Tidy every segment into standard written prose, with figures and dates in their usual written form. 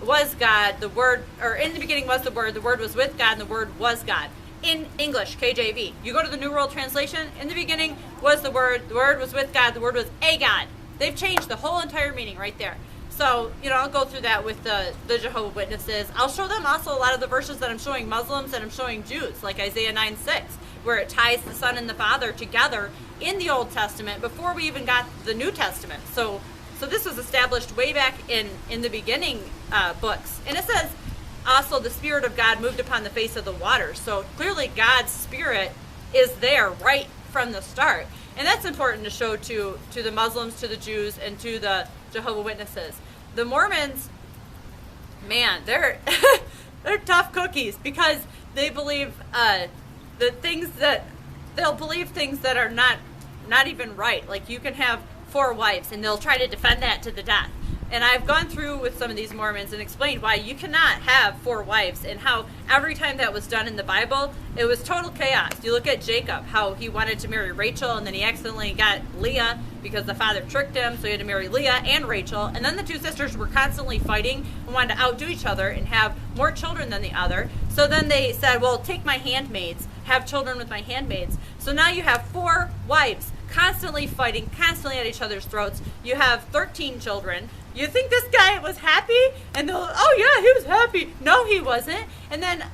was God, the Word, or in the beginning was the Word was with God, and the Word was God. In English, KJV, you go to the New World Translation, in the beginning was the Word was with God, the Word was a God. They've changed the whole entire meaning right there. So, I'll go through that with the Jehovah Witnesses. I'll show them also a lot of the verses that I'm showing Muslims and I'm showing Jews, like Isaiah 9:6, where it ties the Son and the Father together in the Old Testament before we even got the New Testament. So this was established way back in the beginning books. And it says, also the Spirit of God moved upon the face of the waters. So clearly God's Spirit is there right from the start. And that's important to show to the Muslims, to the Jews, and to the Jehovah Witnesses. The Mormons, man, they're they're tough cookies, because they believe they'll believe things that are not even right. Like, you can have 4 wives, and they'll try to defend that to the death. And I've gone through with some of these Mormons and explained why you cannot have 4 wives, and how every time that was done in the Bible, it was total chaos. You look at Jacob, how he wanted to marry Rachel, and then he accidentally got Leah because the father tricked him, so he had to marry Leah and Rachel. And then the 2 sisters were constantly fighting and wanted to outdo each other and have more children than the other. So then they said, well, take my handmaids, have children with my handmaids. So now you have 4 wives constantly fighting, constantly at each other's throats. You have 13 children. You think this guy was happy? And they'll, oh yeah, he was happy. No, he wasn't. And then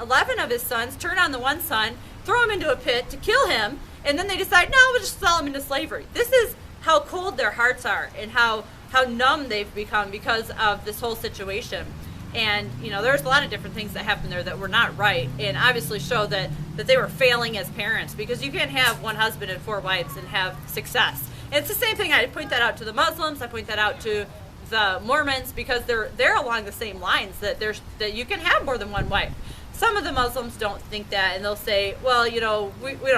11 of his sons turn on the one son, throw him into a pit to kill him, and then they decide, no, we'll just sell him into slavery. This is how cold their hearts are, and how numb they've become because of this whole situation. And, there's a lot of different things that happened there that were not right, and obviously show that they were failing as parents, because you can't have 1 husband and 4 wives and have success. And it's the same thing. I point that out to the Muslims. I point that out to the Mormons, because they're along the same lines, that you can have more than 1 wife. Some of the Muslims don't think that, and they'll say, well, we don't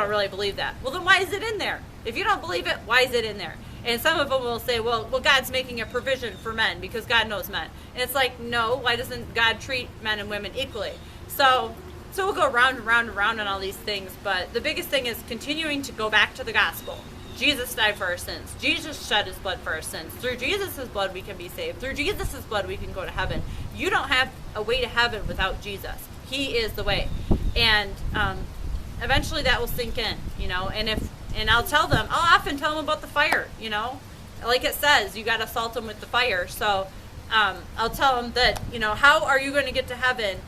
really believe that. Well, then why is it in there? If you don't believe it, why is it in there? And some of them will say, well, God's making a provision for men because God knows men. And it's like, no, why doesn't God treat men and women equally? So we'll go round and round and round on all these things, but the biggest thing is continuing to go back to the gospel. Jesus died for our sins. Jesus shed his blood for our sins. Through Jesus' blood we can be saved. Through Jesus' blood we can go to heaven. You don't have a way to heaven without Jesus. He is the way. And eventually that will sink in, and I'll tell them, I'll often tell them about the fire, like it says, you got to salt them with the fire. So I'll tell them that, how are you going to get to heaven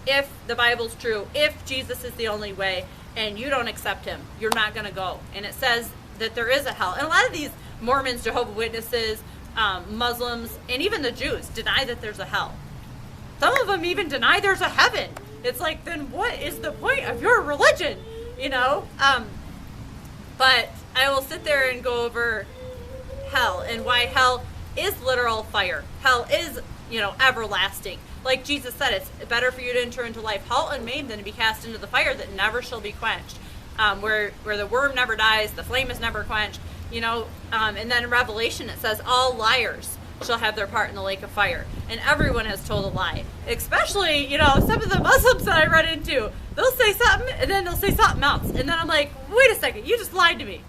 if the Bible's true, if Jesus is the only way, and you don't accept him? You're not going to go. And it says that there is a hell. And a lot of these Mormons, Jehovah Witnesses, Muslims, and even the Jews deny that there's a hell. Some of them even deny there's a heaven. It's like, then what is the point of your religion? But I will sit there and go over hell, and why hell is literal fire. Hell is, everlasting. Like Jesus said, it's better for you to enter into life halt and maimed than to be cast into the fire that never shall be quenched. Where the worm never dies, the flame is never quenched. And then in Revelation it says all liars shall have their part in the lake of fire. And everyone has told a lie. Especially, some of the Muslims that I run into. They'll say something, and then they'll say something else. And then I'm like, wait a second, you just lied to me.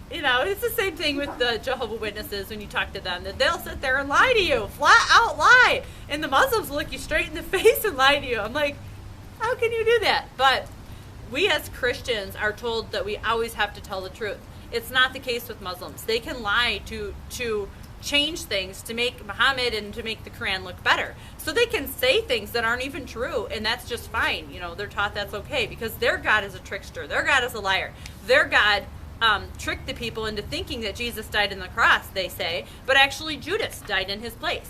It's the same thing with the Jehovah Witnesses when you talk to them. That they'll sit there and lie to you, flat out lie. And the Muslims will look you straight in the face and lie to you. I'm like, how can you do that? But we as Christians are told that we always have to tell the truth. It's not the case with Muslims. They can lie to change things to make Muhammad and to make the Quran look better. So they can say things that aren't even true, and that's just fine. They're taught that's okay because their God is a trickster. Their God is a liar. Their God tricked the people into thinking that Jesus died on the cross, they say, but actually Judas died in his place.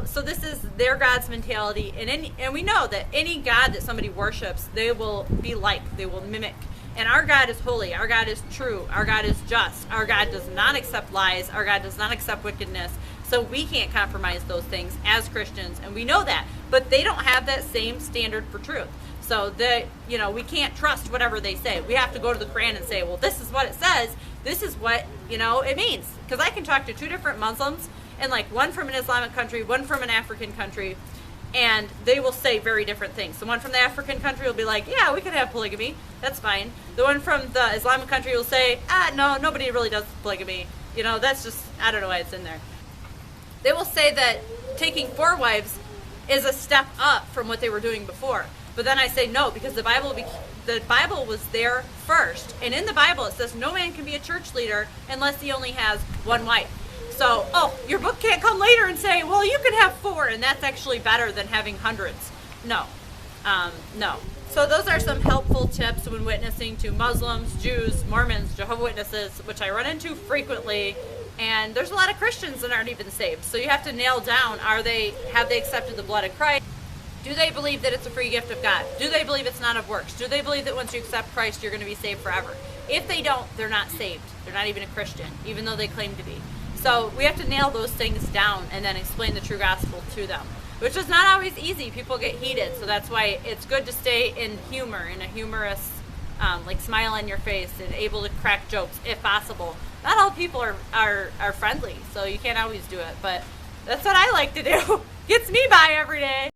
So this is their God's mentality, and we know that any God that somebody worships, they will be like, they will mimic. And our God is holy, our God is true, our God is just, our God does not accept lies, our God does not accept wickedness. So we can't compromise those things as Christians, and we know that. But they don't have that same standard for truth. So we can't trust whatever they say. We have to go to the Quran and say, well, this is what it says. This is what, it means. Because I can talk to 2 different Muslims, and like one from an Islamic country, one from an African country, and they will say very different things. The one from the African country will be like, yeah, we can have polygamy. That's fine. The one from the Islamic country will say, no, nobody really does polygamy. That's just, I don't know why it's in there. They will say that taking 4 wives is a step up from what they were doing before. But then I say no, because the Bible was there first. And in the Bible it says no man can be a church leader unless he only has one wife. So, your book can't come later and say, well, you can have 4, and that's actually better than having hundreds. No. No. So those are some helpful tips when witnessing to Muslims, Jews, Mormons, Jehovah Witnesses, which I run into frequently. And there's a lot of Christians that aren't even saved. So you have to nail down, have they accepted the blood of Christ? Do they believe that it's a free gift of God? Do they believe it's not of works? Do they believe that once you accept Christ, you're going to be saved forever? If they don't, they're not saved. They're not even a Christian, even though they claim to be. So we have to nail those things down and then explain the true gospel to them, which is not always easy. People get heated, so that's why it's good to stay in humor, in a humorous, like smile on your face and able to crack jokes if possible. Not all people are friendly, so you can't always do it, but that's what I like to do. Gets me by every day.